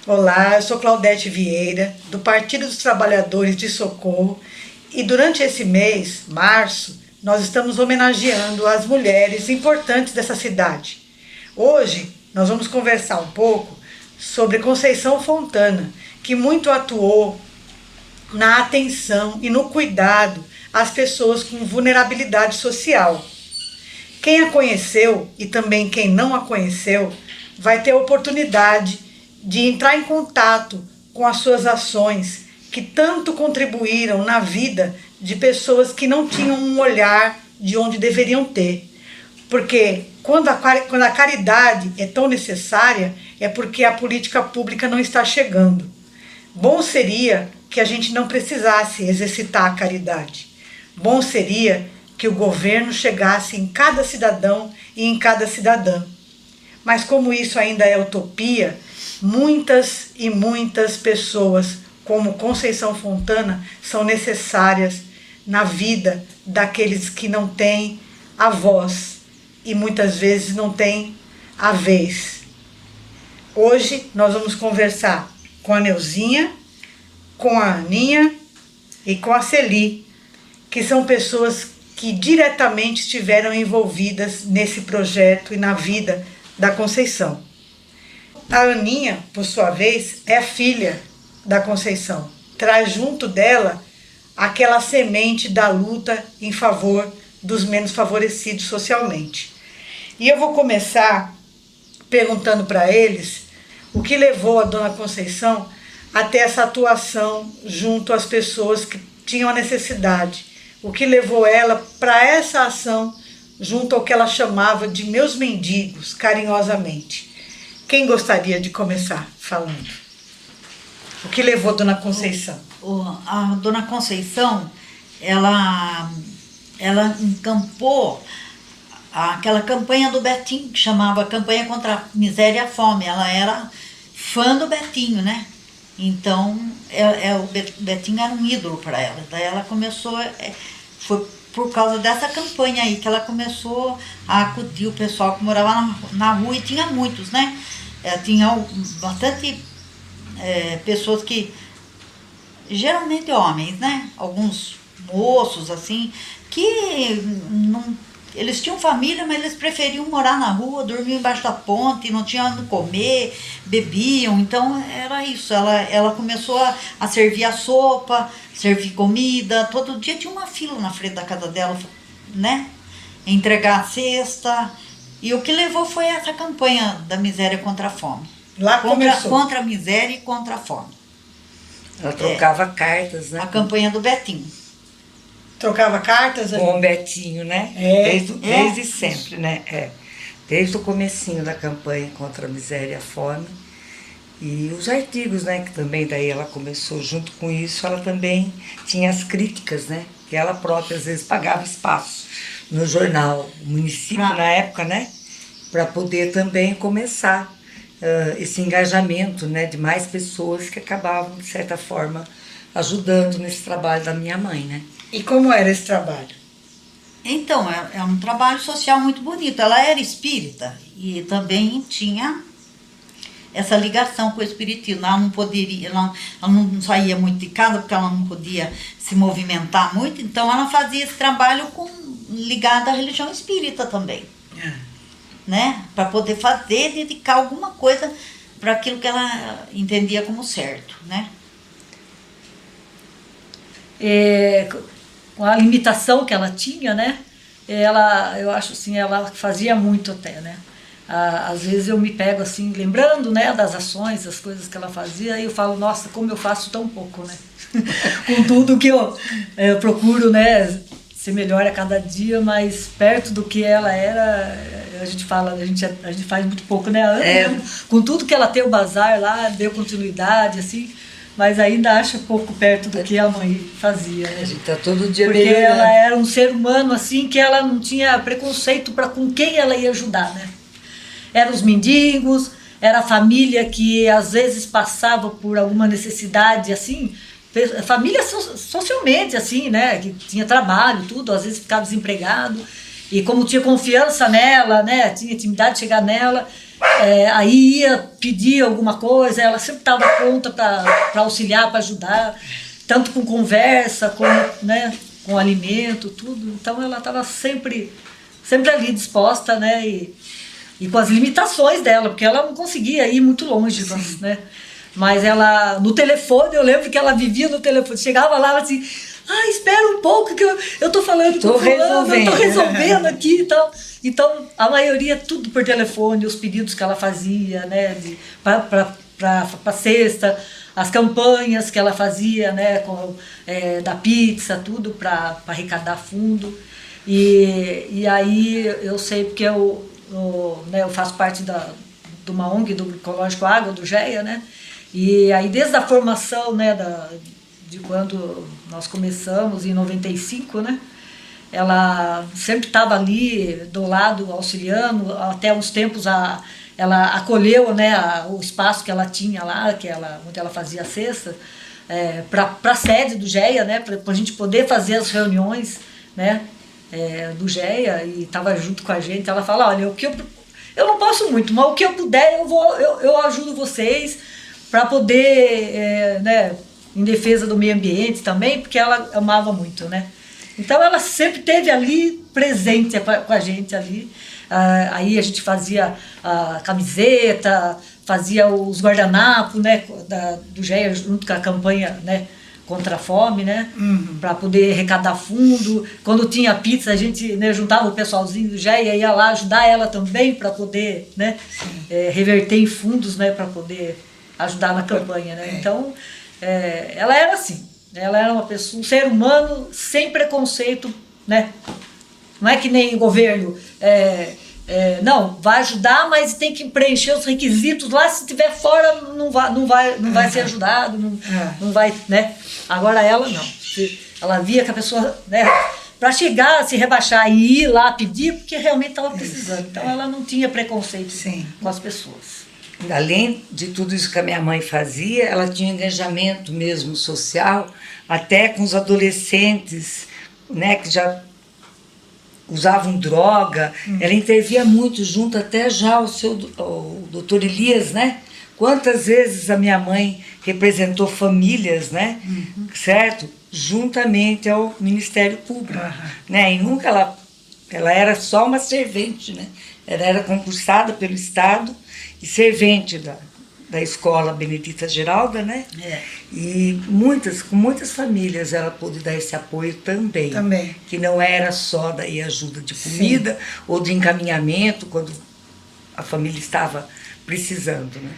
Olá, eu sou Claudete Vieira, do Partido dos Trabalhadores de Socorro, e durante esse mês, março, nós estamos homenageando as mulheres importantes dessa cidade. Hoje, nós vamos conversar um pouco sobre Conceição Fontana, que muito atuou na atenção e no cuidado às pessoas com vulnerabilidade social. Quem a conheceu e também quem não a conheceu vai ter a oportunidade de entrar em contato com as suas ações que tanto contribuíram na vida de pessoas que não tinham um olhar de onde deveriam ter. Porque quando a caridade é tão necessária, é porque a política pública não está chegando. Bom seria que a gente não precisasse exercitar a caridade. Bom seria que o governo chegasse em cada cidadão e em cada cidadã. Mas como isso ainda é utopia, muitas e muitas pessoas como Conceição Fontana são necessárias na vida daqueles que não têm a voz e muitas vezes não têm a vez. Hoje nós vamos conversar com a Neuzinha, com a Aninha e com a Celi, que são pessoas que diretamente estiveram envolvidas nesse projeto e na vida da Conceição. A Aninha, por sua vez, é a filha da Conceição. Traz junto dela aquela semente da luta em favor dos menos favorecidos socialmente. E eu vou começar perguntando para eles o que levou a Dona Conceição a ter essa atuação junto às pessoas que tinham a necessidade. O que levou ela para essa ação junto ao que ela chamava de meus mendigos, carinhosamente. Quem gostaria de começar falando? O que levou a Dona Conceição? A Dona Conceição, ela encampou aquela campanha do Betinho, que chamava Campanha contra a Miséria e a Fome. Ela era fã do Betinho, né? Então, o Betinho era um ídolo para ela. Daí ela começou, foi por causa dessa campanha aí que ela começou a acudir o pessoal que morava na rua, e tinha muitos, né? Tinha bastante pessoas que, geralmente homens, né? Alguns moços, assim, que não, eles tinham família, mas eles preferiam morar na rua, dormiam embaixo da ponte, não tinham onde comer, bebiam. Então era isso, ela começou a servir a sopa, servir comida, todo dia tinha uma fila na frente da casa dela, né? Entregar a cesta. E o que levou foi essa campanha da miséria contra a fome. Lá começou. Contra a miséria e contra a fome. Ela trocava cartas, né? A campanha do Betinho. Trocava cartas? Com o Betinho, né? Desde sempre, né? Desde o comecinho da campanha contra a miséria e a fome. E os artigos, né? Que também daí ela começou junto com isso, ela também tinha as críticas, né? Que ela própria às vezes pagava espaço no jornal, o município na época, né? Para poder também começar esse engajamento, né? De mais pessoas que acabavam, de certa forma, ajudando nesse trabalho da minha mãe, né? E como era esse trabalho? Então, é um trabalho social muito bonito. Ela era espírita e também tinha essa ligação com o espiritismo. Ela não poderia, ela não saía muito de casa porque ela não podia se movimentar muito, então ela fazia esse trabalho ligado à religião espírita também, né? Para poder dedicar alguma coisa para aquilo que ela entendia como certo, né? Com a limitação que ela tinha, né? Eu acho assim, ela fazia muito até, né? Às vezes eu me pego assim, lembrando, né, das ações, das coisas que ela fazia, e eu falo, nossa, como eu faço tão pouco, né? Com tudo que eu procuro, né, ser melhor a cada dia, mas perto do que ela era, a gente faz muito pouco, né? Com tudo que ela tem o bazar lá, deu continuidade, assim, mas ainda acho pouco perto do que a mãe fazia, né? A gente tá todo dia porque ela era um ser humano assim que ela não tinha preconceito para com quem ela ia ajudar, né? Eram os mendigos, era a família que às vezes passava por alguma necessidade assim, família socialmente assim, né? Que tinha trabalho, tudo, às vezes ficava desempregado. E como tinha confiança nela, né, tinha intimidade de chegar nela, aí ia pedir alguma coisa, ela sempre estava pronta para auxiliar, para ajudar, tanto com conversa, como, né, com alimento, tudo. Então ela estava sempre ali disposta, né, e com as limitações dela, porque ela não conseguia ir muito longe, né? Mas ela, no telefone, eu lembro que ela vivia no telefone, chegava lá assim, espera um pouco que eu tô falando com fulano, eu tô resolvendo aqui e tal. Então, a maioria, tudo por telefone, os pedidos que ela fazia, né, para cesta, as campanhas que ela fazia, né, da pizza, tudo para arrecadar fundo. E aí eu sei porque eu faço parte de uma ONG, do Ecológico Água, do GEA, né? E aí desde a formação, né, de quando nós começamos, em 95, né? Ela sempre estava ali do lado, auxiliando, até uns tempos ela acolheu, né, o espaço que ela tinha lá, onde ela fazia a cesta, para a sede do GEA, né, para a gente poder fazer as reuniões, né, do GEA, e estava junto com a gente. Ela fala, olha, eu não posso muito, mas o que eu puder eu ajudo vocês para poder, né, em defesa do meio ambiente também, porque ela amava muito, né. Então ela sempre esteve ali presente com a gente ali. Aí a gente fazia a camiseta, fazia os guardanapos, né, do GEA, junto com a campanha, né, contra a fome, né, para poder arrecadar fundo. Quando tinha pizza, a gente, né, juntava o pessoalzinho do GEA e ia lá ajudar ela também para poder, né, reverter em fundos, né, para poder ajudar na campanha, né. Então ela era assim, ela era uma pessoa, um ser humano sem preconceito, né. Não é que nem o governo, não, vai ajudar, mas tem que preencher os requisitos lá, se estiver fora não vai ser ajudado, não vai, né? Agora ela não. Ela via que a pessoa, né, para chegar, se rebaixar e ir lá pedir, porque realmente estava precisando. Então ela não tinha preconceito com as pessoas. Além de tudo isso que a minha mãe fazia, ela tinha engajamento mesmo social, até com os adolescentes, né, que já usavam droga. Ela intervia muito junto, até já o doutor Elias, né? Quantas vezes a minha mãe representou famílias, né? Certo? Juntamente ao Ministério Público, né? E nunca ela era só uma servente, né? Ela era concursada pelo Estado e servente da escola Benedita Geralda, né? E com muitas famílias ela pôde dar esse apoio também. Que não era só daí ajuda de comida ou de encaminhamento quando a família estava precisando, né?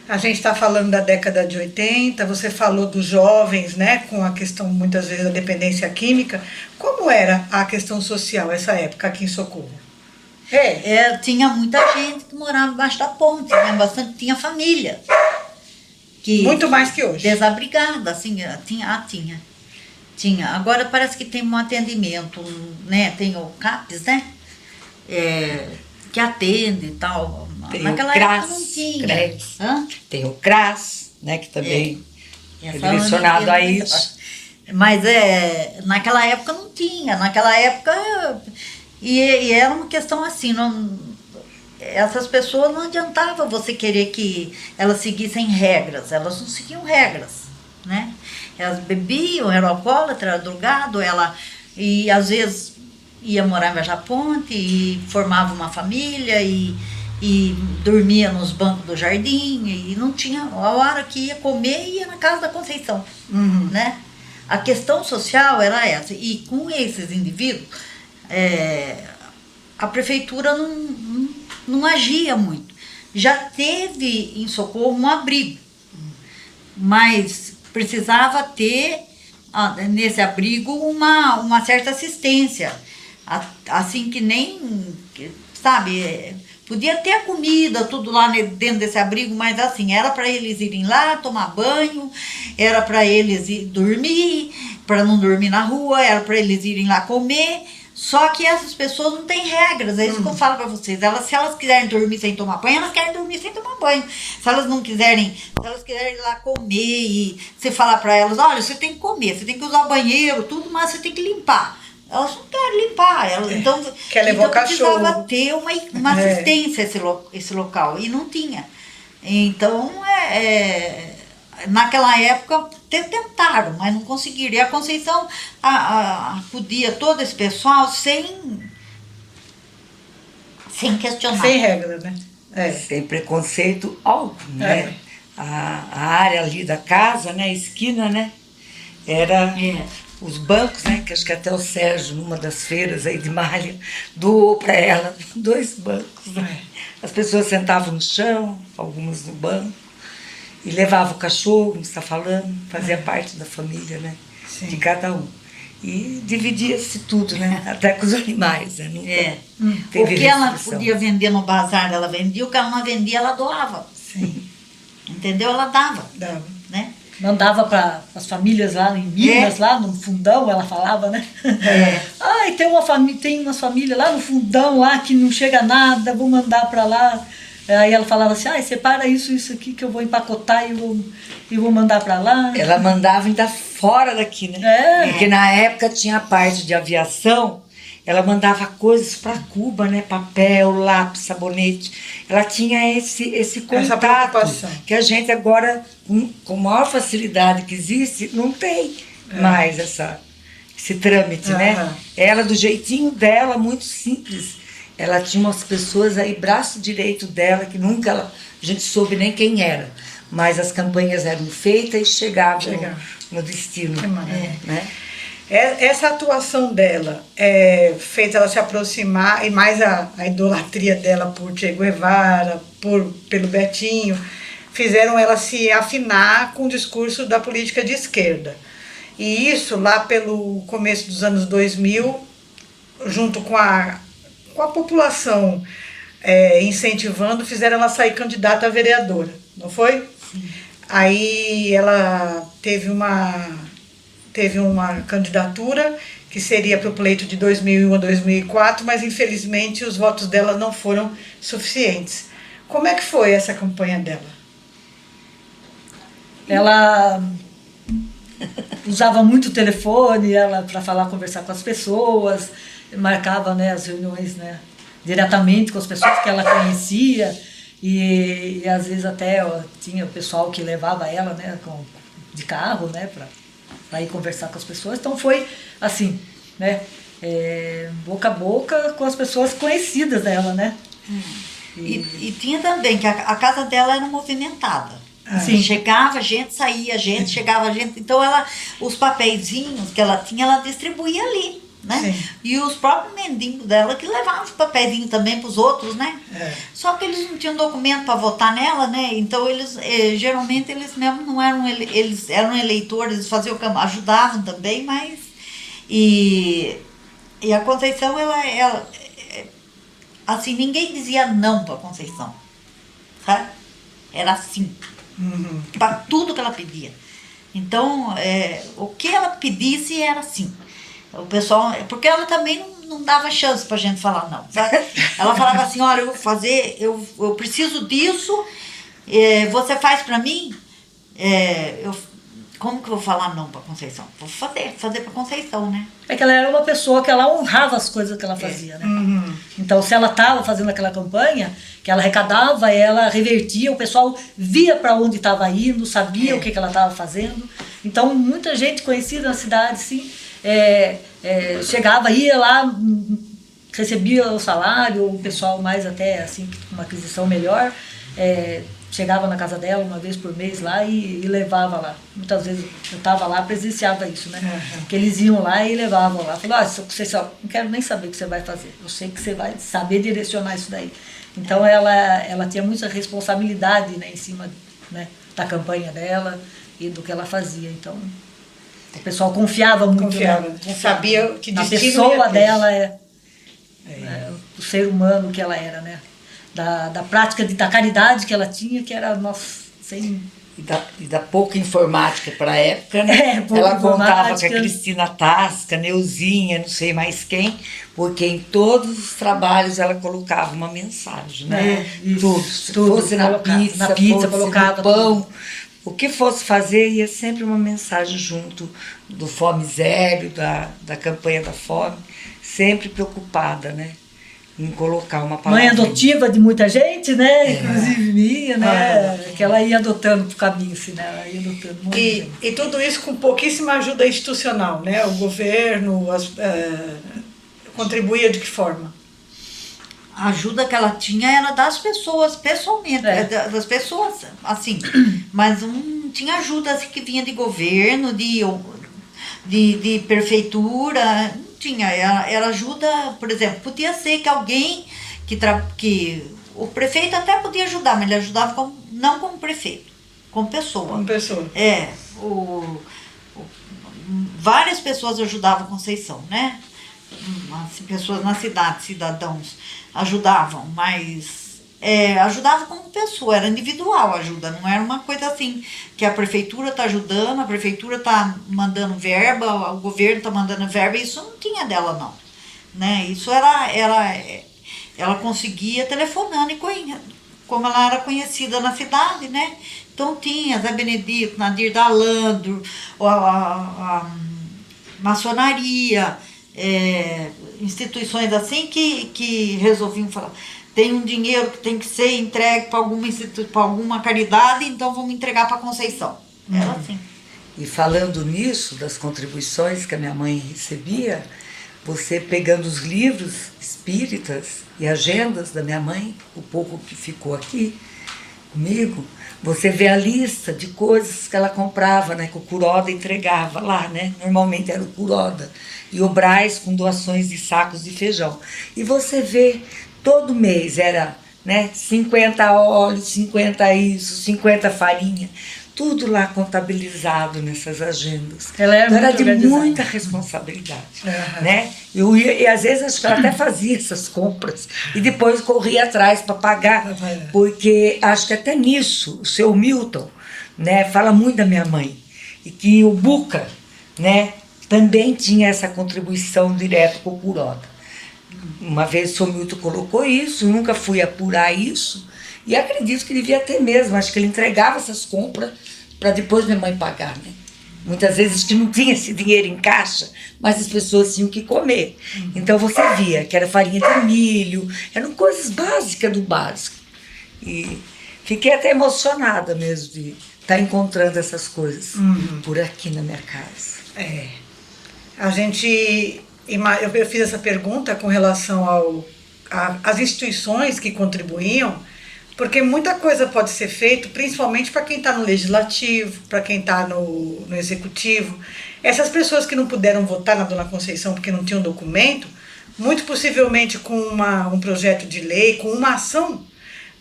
A gente está falando da década de 80, você falou dos jovens, né, com a questão muitas vezes da dependência química. Como era a questão social essa época aqui em Socorro? Tinha muita gente que morava embaixo da ponte, né? Tinha família. Muito mais que hoje. Desabrigada, assim, tinha. Agora parece que tem um atendimento, né? Tem o CAPES, né? Que atende e tal. Naquela época não tinha. Tem o CRAS, né? Que também é direcionado a isso. Mas naquela época não tinha. Naquela época... E era uma questão assim, essas pessoas não adiantava você querer que elas seguissem regras, elas não seguiam regras, né? Elas bebiam, eram alcoólatras, eram drogadas, e às vezes ia morar em Beija-Ponte e formava uma família e dormia nos bancos do jardim e não tinha, a hora que ia comer ia na casa da Conceição, né? A questão social era essa, e com esses indivíduos a prefeitura não agia muito. Já teve em Socorro um abrigo, mas precisava ter nesse abrigo uma certa assistência, assim que nem, sabe, podia ter a comida, tudo lá dentro desse abrigo, mas assim, era para eles irem lá tomar banho, era para eles ir dormir, para não dormir na rua, era para eles irem lá comer. Só que essas pessoas não têm regras, é isso que eu falo para vocês. Se elas quiserem dormir sem tomar banho, elas querem dormir sem tomar banho. Se elas quiserem ir lá comer e você falar para elas, olha, você tem que comer, você tem que usar o banheiro, tudo, mas você tem que limpar. elas não querem limpar. Então, Quer levar o precisava cachorro. ter uma assistência esse local, e não tinha. Então, naquela época, tentaram, mas não conseguiram. E a Conceição acudia todo esse pessoal sem questionar. Sem regra, né? Sem preconceito algum, né? A área ali da casa, né? A esquina, né? Era os bancos, né? Que acho que até o Sérgio, numa das feiras aí de malha, doou para ela 2 bancos, né? As pessoas sentavam no chão, algumas no banco, e levavam o cachorro, como você está falando, fazia parte da família, né? Sim. De cada um. E dividia-se tudo, né? Até com os animais, né? Nunca teve O que ela restrição. podia vender no bazar, ela vendia. O que ela não vendia, ela doava. Sim. Entendeu? Ela dava, Dava. né? Mandava para as famílias lá em Minas, lá no fundão, ela falava, né? Ai, tem umas famílias lá no fundão, lá que não chega nada, vou mandar para lá. Aí ela falava assim, separa isso aqui que eu vou empacotar e vou mandar para lá. Ela mandava ainda fora daqui, né? Porque na época tinha a parte de aviação, ela mandava coisas para Cuba, né? Papel, lápis, sabonete. Ela tinha esse contato preocupação. que a gente agora, com maior facilidade que existe, não tem mais esse trâmite, né? Ela, do jeitinho dela, muito simples. Ela tinha umas pessoas aí, braço direito dela, que nunca a gente soube nem quem era. Mas as campanhas eram feitas e chegavam no destino. Que maravilha. Né? Essa atuação dela fez ela se aproximar, e mais a idolatria dela por Che Guevara, pelo Betinho, fizeram ela se afinar com o discurso da política de esquerda. E isso lá pelo começo dos anos 2000, junto com a população incentivando, fizeram ela sair candidata a vereadora, não foi? Sim. Aí ela teve uma candidatura que seria para o pleito de 2001 a 2004, mas infelizmente os votos dela não foram suficientes. Como é que foi essa campanha dela? Ela usava muito o telefone para conversar com as pessoas, marcava, né, as reuniões, né, diretamente com as pessoas que ela conhecia, e às vezes até tinha o pessoal que levava ela, né, de carro, né, para ir conversar com as pessoas. Então foi assim, né, boca a boca com as pessoas conhecidas dela, né. E tinha também que a casa dela era movimentada. Sim. Chegava gente, saía gente, chegava gente. Então os papeizinhos que ela tinha, ela distribuía ali, né? Sim. E os próprios mendigos dela que levavam os papeizinhos também para os outros, né? Só que eles não tinham documento para votar nela, né? Então eles geralmente eles mesmo não eram, eles eram eleitores, eles faziam ajudavam também, mas e a Conceição ela assim, ninguém dizia não para Conceição, sabe? Era assim. Para tudo que ela pedia. Então, o que ela pedisse era assim. O pessoal, porque ela também não dava chance pra gente falar não, sabe? Ela falava assim, olha, eu vou fazer, eu preciso disso, você faz pra mim? Como que eu vou falar não pra Conceição? Vou fazer pra Conceição, né? É que ela era uma pessoa que ela honrava as coisas que ela fazia, né? Então, se ela estava fazendo aquela campanha, que ela arrecadava, ela revertia, o pessoal via para onde estava indo, sabia o que ela estava fazendo. Então, muita gente conhecida na cidade, sim, chegava, ia lá, recebia o salário, o pessoal mais até, assim, com uma aquisição melhor, chegava na casa dela uma vez por mês lá e levava lá. Muitas vezes eu estava lá, presenciava isso, né? Porque eles iam lá e levavam lá. Falavam, você não quero nem saber o que você vai fazer. Eu sei que você vai saber direcionar isso daí. Então ela tinha muita responsabilidade, né, em cima, né, da campanha dela e do que ela fazia. Então o pessoal confiava muito. Confiava. Sabia que na destino pessoa ia ter. dela, o ser humano que ela era, né? Da prática da caridade que ela tinha, que era, nossa, sem... E da pouca informática para a época, né? Ela contava com a Cristina Tasca, Neuzinha, não sei mais quem, porque em todos os trabalhos ela colocava uma mensagem, né? Tudo. Se fosse na pizza, fosse colocava no pão, o que fosse fazer ia sempre uma mensagem junto do Fome Zero, da campanha da fome, sempre preocupada, né? Em colocar uma palavra. Mãe adotiva de muita gente, né? Inclusive minha, né? Que ela ia adotando pro caminho, assim, né? Ela ia adotando um monte de gente. E tudo isso com pouquíssima ajuda institucional, né? O governo contribuía de que forma? A ajuda que ela tinha era das pessoas, pessoalmente, das pessoas, assim. Mas não tinha ajuda assim, que vinha de governo, de prefeitura, não tinha. Era ajuda, por exemplo, podia ser que alguém que o prefeito até podia ajudar, mas ele ajudava não como prefeito, como pessoa. Como pessoa. Várias pessoas ajudavam Conceição, né? Assim, pessoas na cidade, cidadãos, ajudavam, mas ajudava como pessoa, era individual a ajuda, não era uma coisa assim, que a prefeitura está ajudando, a prefeitura está mandando verba, o governo está mandando verba, isso não tinha dela não, né? Isso ela conseguia telefonando, e como ela era conhecida na cidade, né? Então tinha Zé Benedito, Nadir Dalandro, a maçonaria, instituições assim que resolviam falar, tem um dinheiro que tem que ser entregue para alguma caridade, então vamos entregar para Conceição. Era assim. E falando nisso, das contribuições que a minha mãe recebia, você pegando os livros espíritas e agendas da minha mãe, o pouco que ficou aqui comigo, você vê a lista de coisas que ela comprava, né, que o Curoda entregava lá, né? Normalmente era o Curoda. E o Brás com doações de sacos de feijão. E você vê, todo mês era, né, 50 óleos, 50 isso, 50 farinha. Tudo lá contabilizado nessas agendas. Ela era de organizada. muita responsabilidade. Né? E às vezes acho que ela até fazia essas compras e depois corria atrás para pagar, porque acho que até nisso o seu Milton, né, fala muito da minha mãe, e que o Buca, né, também tinha essa contribuição direta com o Curoda. Uma vez o seu Milton colocou isso, nunca fui apurar isso, e acredito que devia ter mesmo, acho que ele entregava essas compras para depois minha mãe pagar, né? Muitas vezes que não tinha esse dinheiro em caixa, mas as pessoas tinham que comer. Então você via que era farinha de milho, eram coisas básicas do básico. E fiquei até emocionada mesmo de estar encontrando essas coisas por aqui na minha casa. Eu fiz essa pergunta com relação às instituições que contribuíam, porque muita coisa pode ser feita, principalmente para quem está no legislativo, para quem está no executivo. Essas pessoas que não puderam votar na Dona Conceição porque não tinham documento, muito possivelmente com um projeto de lei, com uma ação,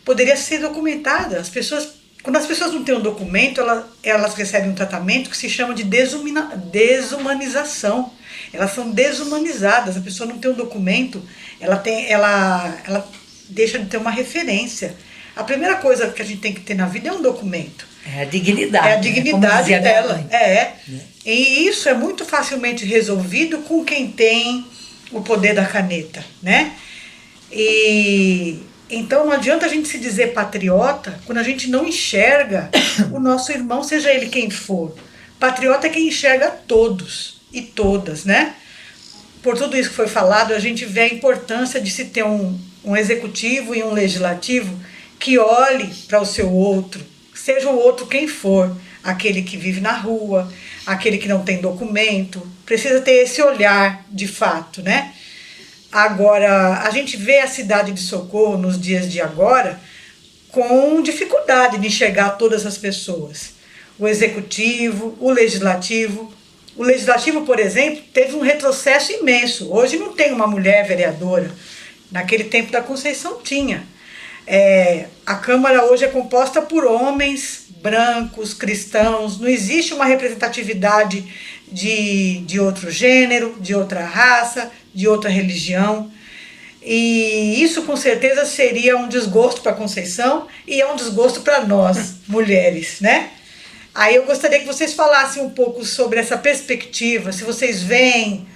poderia ser documentada. Quando as pessoas não têm um documento, elas recebem um tratamento que se chama de desumanização. Elas são desumanizadas. A pessoa não tem um documento, ela deixa de ter uma referência. A primeira coisa que a gente tem que ter na vida é um documento. É a dignidade. É a dignidade dela. Né? E isso é muito facilmente resolvido com quem tem o poder da caneta, né? Então não adianta a gente se dizer patriota quando a gente não enxerga o nosso irmão, seja ele quem for. Patriota é quem enxerga todos e todas, né? Por tudo isso que foi falado, a gente vê a importância de se ter um executivo e um legislativo que olhe para o seu outro, seja o outro quem for, aquele que vive na rua, aquele que não tem documento, precisa ter esse olhar de fato, né? Agora, a gente vê a cidade de Socorro nos dias de agora com dificuldade de enxergar todas as pessoas. O executivo, o legislativo. O legislativo, por exemplo, teve um retrocesso imenso. Hoje não tem uma mulher vereadora. Naquele tempo da Conceição tinha. A Câmara hoje é composta por homens brancos, cristãos, não existe uma representatividade de outro gênero, de outra raça, de outra religião. E isso com certeza seria um desgosto para a Conceição e é um desgosto para nós, mulheres, né? Aí eu gostaria que vocês falassem um pouco sobre essa perspectiva, se vocês veem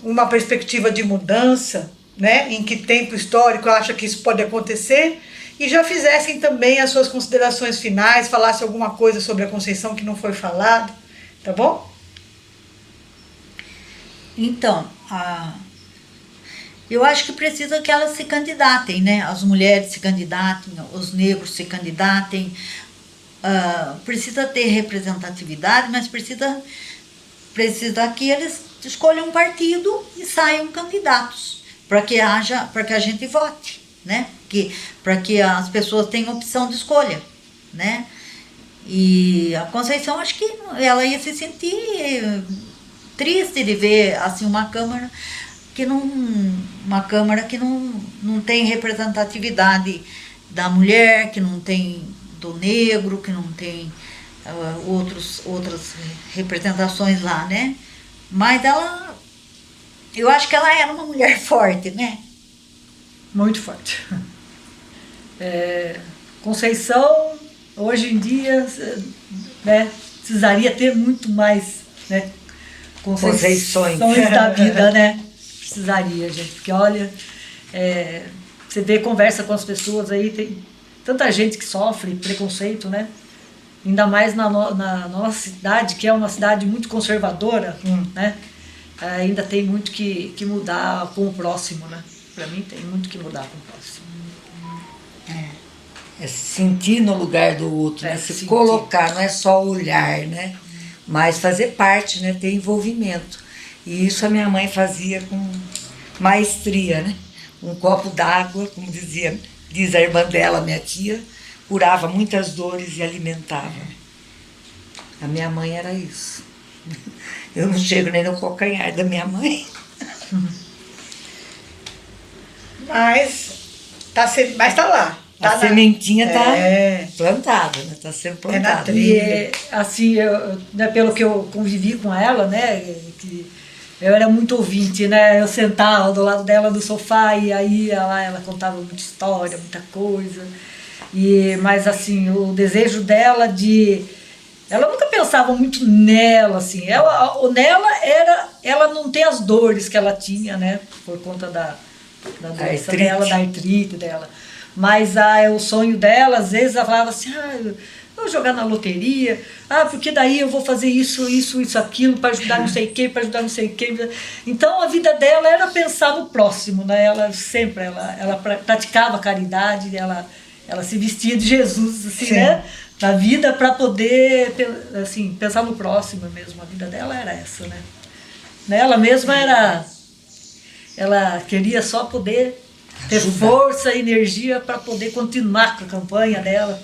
uma perspectiva de mudança, né? Em que tempo histórico acha que isso pode acontecer e já fizessem também as suas considerações finais, falasse alguma coisa sobre a Conceição que não foi falado, tá bom? Então, eu acho que precisa que elas se candidatem, né? As mulheres se candidatem, os negros se candidatem. Precisa ter representatividade, mas precisa que eles escolham um partido e saiam candidatos para que a gente vote, né? Para que as pessoas tenham opção de escolha, né? E a Conceição, acho que ela ia se sentir triste de ver assim uma Câmara que não tem representatividade da mulher, que não tem do negro, que não tem outras representações lá, né? Mas eu acho que ela era uma mulher forte, né? Muito forte. Conceição, hoje em dia, né, precisaria ter muito mais, né, Conceições da vida, né? Precisaria, gente, porque olha, você vê, conversa com as pessoas aí, tem tanta gente que sofre preconceito, né? Ainda mais na nossa cidade, que é uma cidade muito conservadora, né? Ainda tem muito que mudar com o próximo, né? Para mim tem muito que mudar com o próximo. É se sentir no lugar do outro, né? Se colocar, não é só olhar, né? Mas fazer parte, né? Ter envolvimento. E isso a minha mãe fazia com maestria, né? Um copo d'água, como diz a irmã dela, minha tia, curava muitas dores e alimentava. A minha mãe era isso. Eu não chego nem no calcanhar da minha mãe. Mas tá lá. Tá A sementinha está É. plantada, né? Está sendo É na plantada. trilha. E assim, né, pelo que eu convivi com ela, né, que eu era muito ouvinte, né, eu sentava do lado dela no sofá e aí ela contava muita história, muita coisa. Mas assim, o desejo dela ela nunca pensava muito nela, assim. Ela não tem as dores que ela tinha, né, por conta da doença dela, da artrite dela. Mas o sonho dela, às vezes, ela falava assim, eu vou jogar na loteria, porque daí eu vou fazer isso, aquilo, para ajudar não sei quem, para ajudar não sei quem. Então, a vida dela era pensar no próximo, né? Ela sempre, ela praticava caridade, ela se vestia de Jesus, assim, né? Na vida, para poder, assim, pensar no próximo mesmo. A vida dela era essa, né? Ela mesma ela queria só poder ter força e energia para poder continuar com a campanha dela,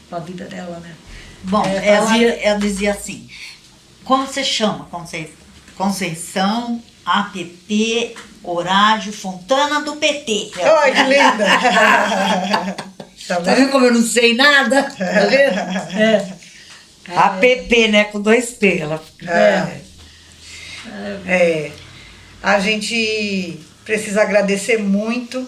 com a vida dela, né? Bom, ela dizia assim, como você chama, Conceição, APP, Horácio, Fontana do PT. Ai, que linda! Tá vendo como eu não sei nada? Tá vendo? APP, né? Com 2 P. A gente precisa agradecer muito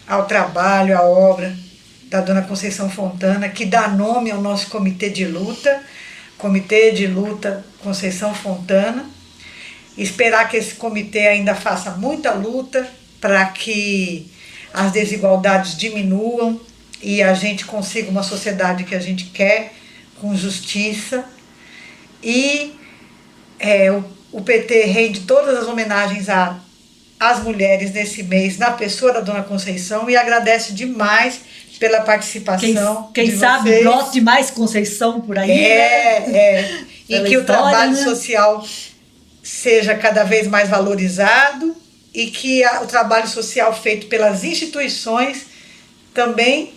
ao trabalho, à obra da Dona Conceição Fontana, que dá nome ao nosso Comitê de Luta Conceição Fontana. Esperar que esse comitê ainda faça muita luta para que as desigualdades diminuam e a gente consiga uma sociedade que a gente quer, com justiça. E o PT rende todas as homenagens às mulheres nesse mês, na pessoa da Dona Conceição, e agradece demais pela participação. Quem sabe vocês. Brote mais Conceição por aí. Né? E que o trabalho social seja cada vez mais valorizado e que o trabalho social feito pelas instituições também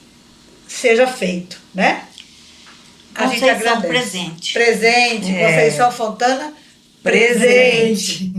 seja feito, né? A gente Conceição agradece. presente. Presente, Conceição Fontana presente.